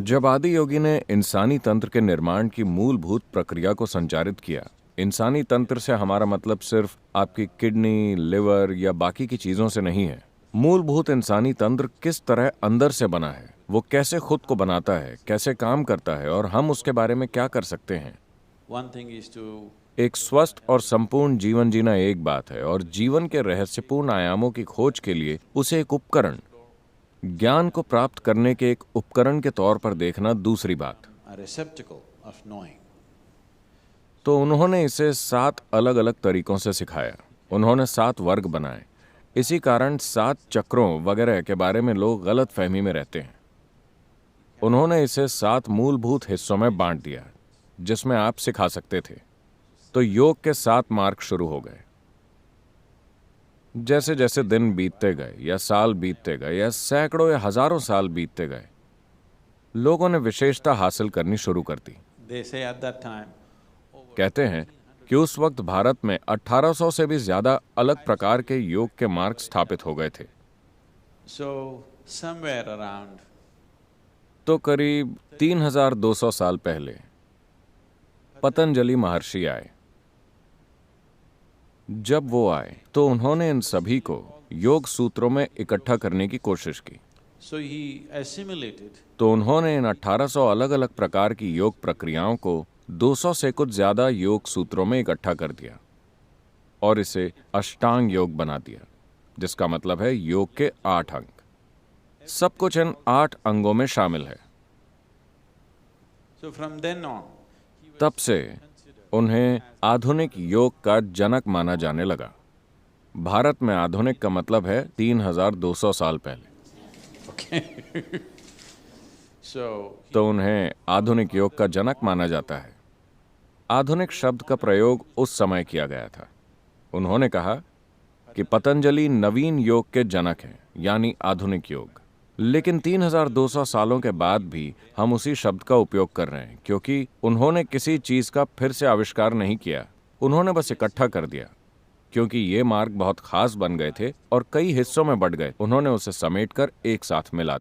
जब आदि योगी ने इंसानी तंत्र के निर्माण की मूलभूत प्रक्रिया को संचारित किया, इंसानी तंत्र से हमारा मतलब सिर्फ आपकी किडनी, लिवर या बाकी की चीजों से नहीं है। मूलभूत इंसानी तंत्र किस तरह अंदर से बना है, वो कैसे खुद को बनाता है, कैसे काम करता है और हम उसके बारे में क्या कर सकते हैं। एक स्वस्थ और संपूर्ण जीवन जीना एक बात है और जीवन के रहस्यपूर्ण आयामों की खोज के लिए उसे एक उपकरण, ज्ञान को प्राप्त करने के एक उपकरण के तौर पर देखना दूसरी बात। तो उन्होंने इसे 7 अलग अलग तरीकों से सिखाया। उन्होंने 7 वर्ग बनाए। इसी कारण 7 चक्रों वगैरह के बारे में लोग गलत फहमी में रहते हैं। उन्होंने इसे 7 मूलभूत हिस्सों में बांट दिया जिसमें आप सिखा सकते थे। तो योग के 7 मार्ग शुरू हो गए। जैसे जैसे दिन बीतते गए या साल बीतते गए या सैकड़ों या हजारों साल बीतते गए, लोगों ने विशेषता हासिल करनी शुरू कर दी। कहते हैं कि उस वक्त भारत में 1800 से भी ज्यादा अलग प्रकार के योग के मार्ग स्थापित हो गए थे। तो करीब 3200 साल पहले पतंजलि महर्षि आए। जब वो आए तो उन्होंने इन सभी को योग सूत्रों में इकट्ठा करने की कोशिश की। तो उन्होंने इन 1800 अलग अलग प्रकार की योग प्रक्रियाओं को 200 से कुछ ज्यादा योग सूत्रों में इकट्ठा कर दिया और इसे अष्टांग योग बना दिया, जिसका मतलब है योग के 8 अंग। सब कुछ इन 8 अंगों में शामिल है। तब से उन्हें आधुनिक योग का जनक माना जाने लगा। भारत में आधुनिक का मतलब है 3200 साल पहले। तो उन्हें आधुनिक योग का जनक माना जाता है। आधुनिक शब्द का प्रयोग उस समय किया गया था। उन्होंने कहा कि पतंजलि नवीन योग के जनक हैं, यानी आधुनिक योग। लेकिन 3200 सालों के बाद भी हम उसी शब्द का उपयोग कर रहे हैं, क्योंकि उन्होंने किसी चीज का फिर से आविष्कार नहीं किया। उन्होंने बस इकट्ठा कर दिया। क्योंकि ये मार्ग बहुत खास बन गए थे और कई हिस्सों में बंट गए, उन्होंने उसे समेटकर एक साथ मिला दिया।